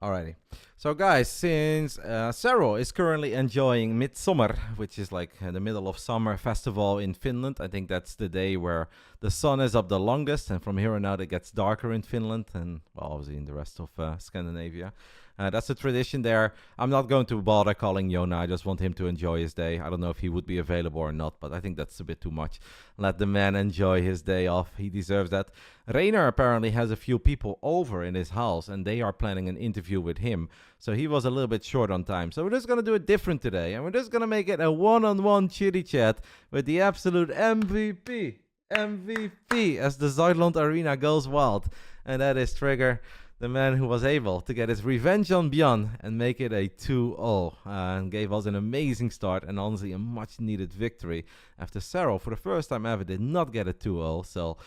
Alrighty. So, guys, since Saro is currently enjoying Midsummer, which is like the middle of summer festival in Finland, I think that's the day where the sun is up the longest, and from here on out it gets darker in Finland and, well, obviously in the rest of Scandinavia. That's a tradition there. I'm not going to bother calling Yona. I just want him to enjoy his day. I don't know if he would be available or not, but I think that's a bit too much. Let the man enjoy his day off. He deserves that. Rainer apparently has a few people over in his house, and they are planning an interview with him. So he was a little bit short on time. So we're just going to do it different today, and we're just going to make it a one-on-one chitty chat with the absolute MVP. MVP as the Zuidland Arena goes wild. And that is Trigger, the man who was able to get his revenge on Bjorn and make it a 2-0 and gave us an amazing start and honestly a much needed victory after Saro for the first time ever did not get a 2-0. So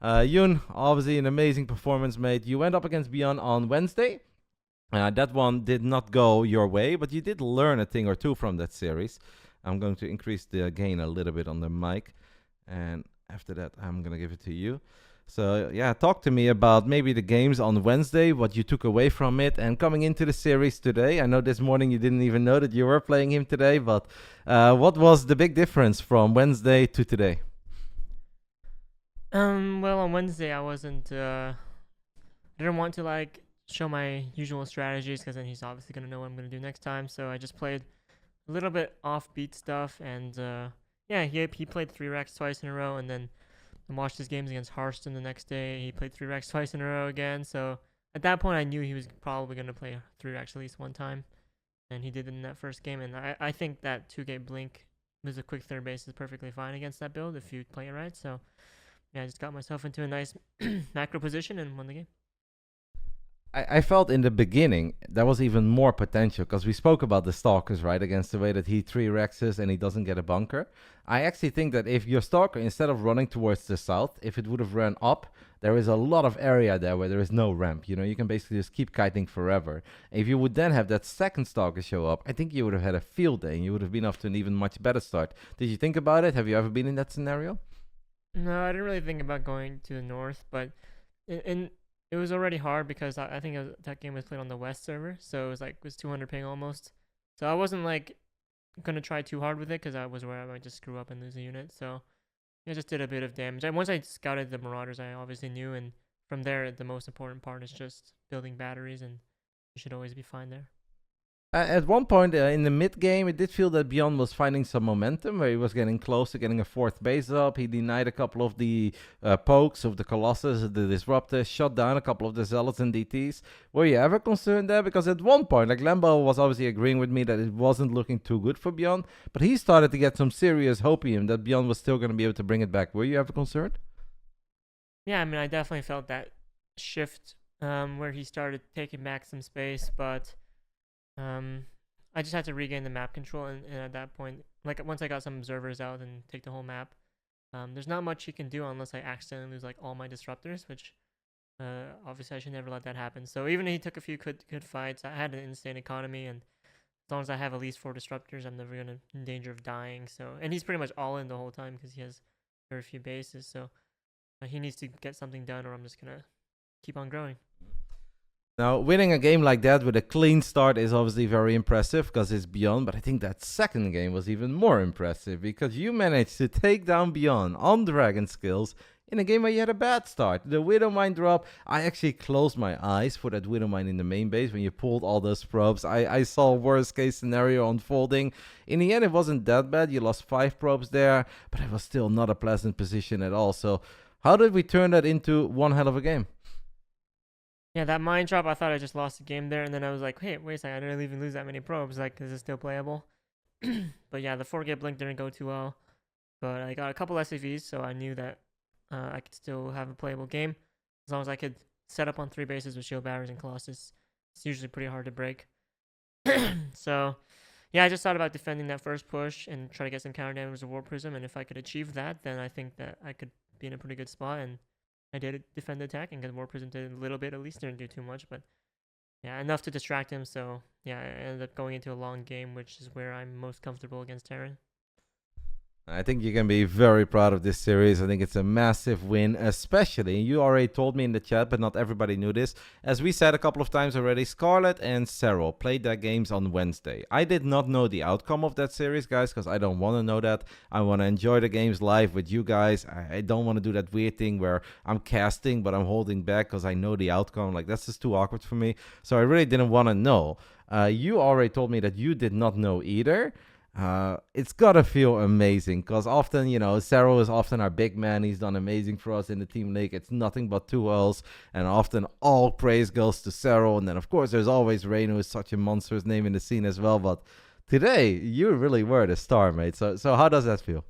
Yun, obviously an amazing performance, mate. You went up against Bjorn on Wednesday. That one did not go your way, but you did learn a thing or two from that series. I'm going to increase the gain a little bit on the mic, and after that I'm going to give it to you. So, yeah, talk to me about maybe the games on Wednesday, what you took away from it, and coming into the series today. I know this morning you didn't even know that you were playing him today, but what was the big difference from Wednesday to today? Well, on Wednesday I wasn't, didn't want to like show my usual strategies because then he's obviously gonna know what I'm gonna do next time. So I just played a little bit offbeat stuff, and yeah, he played 3 racks twice in a row, and then I watched his games against Harston the next day. He played 3 racks twice in a row again. So at that point, I knew he was probably gonna play 3 racks at least one time, and he did it in that first game. And I think that 2-gate blink with a quick third base is perfectly fine against that build if you play it right. So yeah, I just got myself into a nice macro position and won the game. I felt in the beginning there was even more potential because we spoke about the Stalkers, right? Against the way that he 3-rexes and he doesn't get a bunker. I actually think that if your Stalker, instead of running towards the south, if it would have ran up, there is a lot of area there where there is no ramp. You know, you can basically just keep kiting forever. If you would then have that second Stalker show up, I think you would have had a field day and you would have been off to an even much better start. Did you think about it? Have you ever been in that scenario? No, I didn't really think about going to the north, but in it was already hard because I think that game was played on the west server, so it was 200 ping almost. So I wasn't like gonna try too hard with it because I was worried I might just screw up and lose a unit. So I just did a bit of damage. And once I scouted the Marauders, I obviously knew, and from there the most important part is just building batteries, and you should always be fine there. At one point in the mid game, it did feel that Beyond was finding some momentum, where he was getting close to getting a fourth base up. He denied a couple of the pokes of the Colossus, the Disruptors, shot down a couple of the Zealots and DTs. Were you ever concerned there? Because at one point, like Lambo was obviously agreeing with me that it wasn't looking too good for Beyond, but he started to get some serious hopium that Beyond was still going to be able to bring it back. Were you ever concerned? Yeah, I mean, I definitely felt that shift where he started taking back some space, but I just had to regain the map control, and at that point, like once I got some observers out and take the whole map, there's not much you can do unless I accidentally lose like all my disruptors, which obviously I should never let that happen. So even if he took a few good fights, I had an insane economy, and as long as I have at least 4 disruptors, I'm never gonna in danger of dying. So, and he's pretty much all in the whole time because he has very few bases. So he needs to get something done, or I'm just gonna keep on growing. Now, winning a game like that with a clean start is obviously very impressive because it's Beyond, but I think that second game was even more impressive because you managed to take down Beyond on Dragon skills in a game where you had a bad start. The Widowmine drop, I actually closed my eyes for that Widowmine in the main base when you pulled all those probes. I saw worst case scenario unfolding. In the end, it wasn't that bad. You lost 5 probes there, but it was still not a pleasant position at all. So how did we turn that into one hell of a game? Yeah, that mine drop, I thought I just lost the game there, and then I was like, hey, wait a second, I didn't even lose that many probes. Like, is it still playable? But yeah, the 4-gate blink didn't go too well. But I got a couple SCVs, so I knew that I could still have a playable game. As long as I could set up on 3 bases with Shield Barriers and Colossus. It's usually pretty hard to break. So, yeah, I just thought about defending that first push and try to get some counter damage with War Prism, and if I could achieve that, then I think that I could be in a pretty good spot, and I did defend the attack and get War Prism did a little bit, at least didn't do too much, but yeah, enough to distract him. So yeah, I ended up going into a long game, which is where I'm most comfortable against Terran. I think you can be very proud of this series. I think it's a massive win, especially, you already told me in the chat, but not everybody knew this. As we said a couple of times already, Scarlet and Cyril played their games on Wednesday. I did not know the outcome of that series, guys, because I don't want to know that. I want to enjoy the games live with you guys. I don't want to do that weird thing where I'm casting, but I'm holding back because I know the outcome. Like, that's just too awkward for me. So I really didn't want to know. You already told me that you did not know either. It's gotta feel amazing because often, Cero is often our big man. He's done amazing for us in the team league. It's nothing but 2-0s, and often all praise goes to Cero. And then, of course, there's always Rain, who is such a monstrous name in the scene as well. But today, you really were the star, mate. So how does that feel?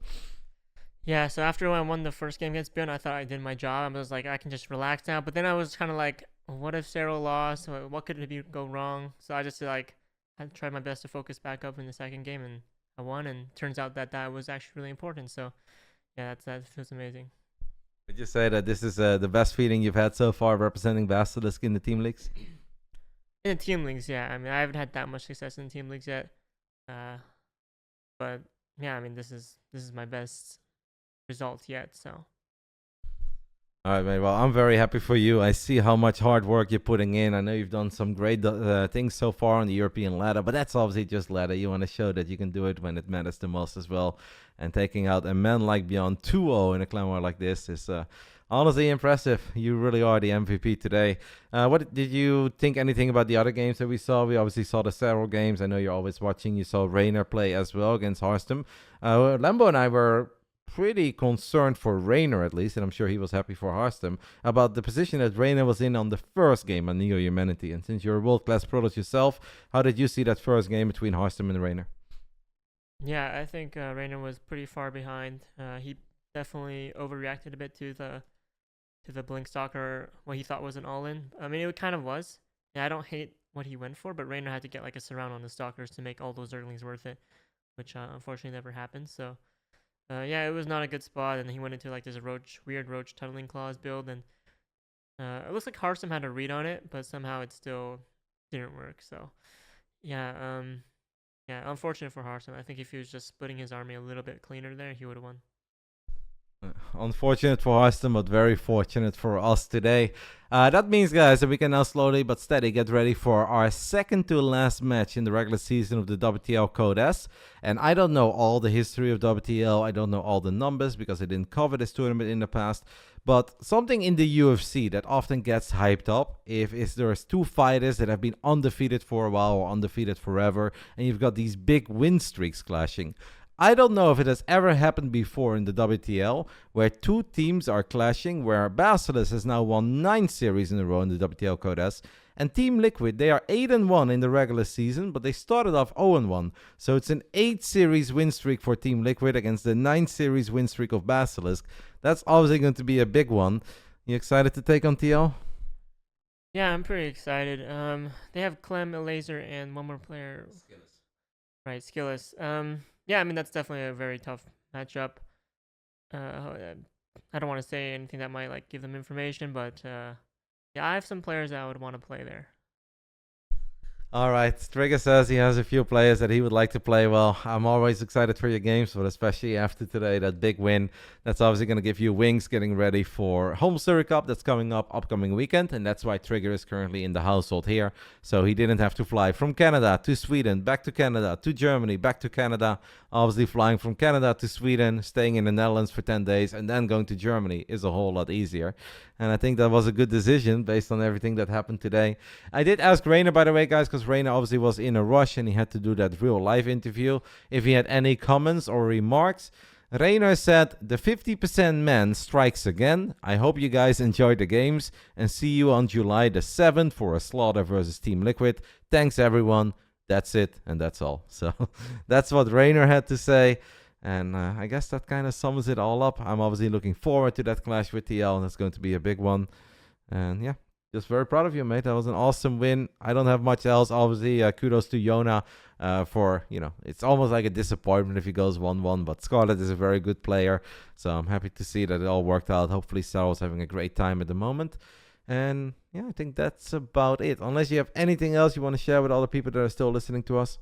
Yeah, so after I won the first game against Bjorn, I thought I did my job. I was like, I can just relax now. But then I was kind of like, what if Cero lost? What could go wrong? So I just I tried my best to focus back up in the second game, and I won, and turns out that was actually really important. So, yeah, that feels amazing. Would you say that this is the best feeling you've had so far representing Basilisk in the team leagues? In the team leagues, yeah. I mean, I haven't had that much success in the team leagues yet. But yeah, I mean, this is my best result yet. So. All right, mate. Well, I'm very happy for you. I see how much hard work you're putting in. I know you've done some great things so far on the European ladder, but that's obviously just ladder. You want to show that you can do it when it matters the most as well. And taking out a man like Beyond 2-0 in a clan war like this is honestly impressive. You really are the MVP today. What did you think anything about the other games that we saw? We obviously saw the several games. I know you're always watching. You saw Rainer play as well against RotterdaM. Lambo and I were pretty concerned for Rainer, at least, and I'm sure he was happy for RotterdaM, about the position that Rainer was in on the first game on Neo Humanity. And since you're a world-class product yourself, how did you see that first game between RotterdaM and Rainer? Yeah, I think Rainer was pretty far behind. He definitely overreacted a bit to the Blink Stalker, what he thought was an all-in. I mean, it kind of was. Yeah, I don't hate what he went for, but Rainer had to get like a surround on the Stalkers to make all those Zerglings worth it, which unfortunately never happened. So yeah, it was not a good spot, and he went into like this weird roach tunneling claws build, and it looks like RotterdaM had a read on it, but somehow it still didn't work. So yeah, unfortunate for RotterdaM. I think if he was just splitting his army a little bit cleaner there, he would have won. Unfortunate for RotterdaM, but very fortunate for us today. That means, guys, that we can now slowly but steady get ready for our second to last match in the regular season of the WTL Code S. And I don't know all the history of WTL. I don't know all the numbers because I didn't cover this tournament in the past. But something in the UFC that often gets hyped up if there's two fighters that have been undefeated for a while or undefeated forever, and you've got these big win streaks clashing. I don't know if it has ever happened before in the WTL where two teams are clashing, where Basilisk has now won 9 series in a row in the WTL Code S, and Team Liquid, they are 8-1 in the regular season, but they started off 0-1. So it's an 8 series win streak for Team Liquid against the 9 series win streak of Basilisk. That's obviously going to be a big one. You excited to take on TL? Yeah, I'm pretty excited. They have Clem, Laser, and one more player. Skillis. Right, Skillis. Yeah, I mean, that's definitely a very tough matchup. I don't want to say anything that might like give them information, but yeah, I have some players that I would want to play there. All right, Trigger says he has a few players that he would like to play. Well, I'm always excited for your games, but especially after today, that big win. That's obviously going to give you wings getting ready for Home Surrey Cup that's coming up upcoming weekend, and that's why Trigger is currently in the household here. So he didn't have to fly from Canada to Sweden, back to Canada, to Germany, back to Canada. Obviously, flying from Canada to Sweden, staying in the Netherlands for 10 days, and then going to Germany is a whole lot easier. And I think that was a good decision based on everything that happened today. I did ask Rainer, by the way, guys, because Rainer obviously was in a rush and he had to do that real live interview, if he had any comments or remarks. Rainer said, "The 50% man strikes again. I hope you guys enjoyed the games and see you on July the 7th for a slaughter versus Team Liquid. Thanks, everyone. That's it, and that's all." So that's what Rainer had to say. And I guess that kind of sums it all up. I'm obviously looking forward to that clash with TL, and it's going to be a big one. And yeah, just very proud of you, mate. That was an awesome win. I don't have much else. Obviously, kudos to Yona for, it's almost like a disappointment if he goes 1-1, but Scarlet is a very good player. So I'm happy to see that it all worked out. Hopefully, Sarah's having a great time at the moment. And yeah, I think that's about it. Unless you have anything else you want to share with all the people that are still listening to us.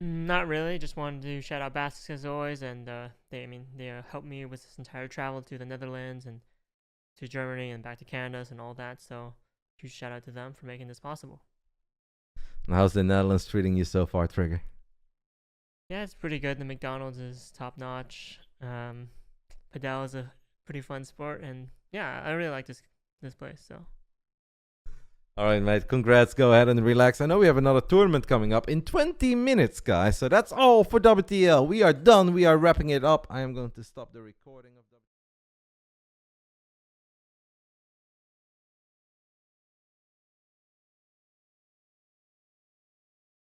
Not really. Just wanted to shout out BASILISK as always, and they helped me with this entire travel to the Netherlands and to Germany and back to Canada and all that. So huge shout out to them for making this possible. And how's the Netherlands treating you so far, Trigger? Yeah, it's pretty good. The McDonald's is top notch. Padel is a pretty fun sport, and yeah, I really like this place. So. All right, mate. Congrats. Go ahead and relax. I know we have another tournament coming up in 20 minutes, guys. So that's all for WTL. We are done. We are wrapping it up. I am going to stop the recording of that.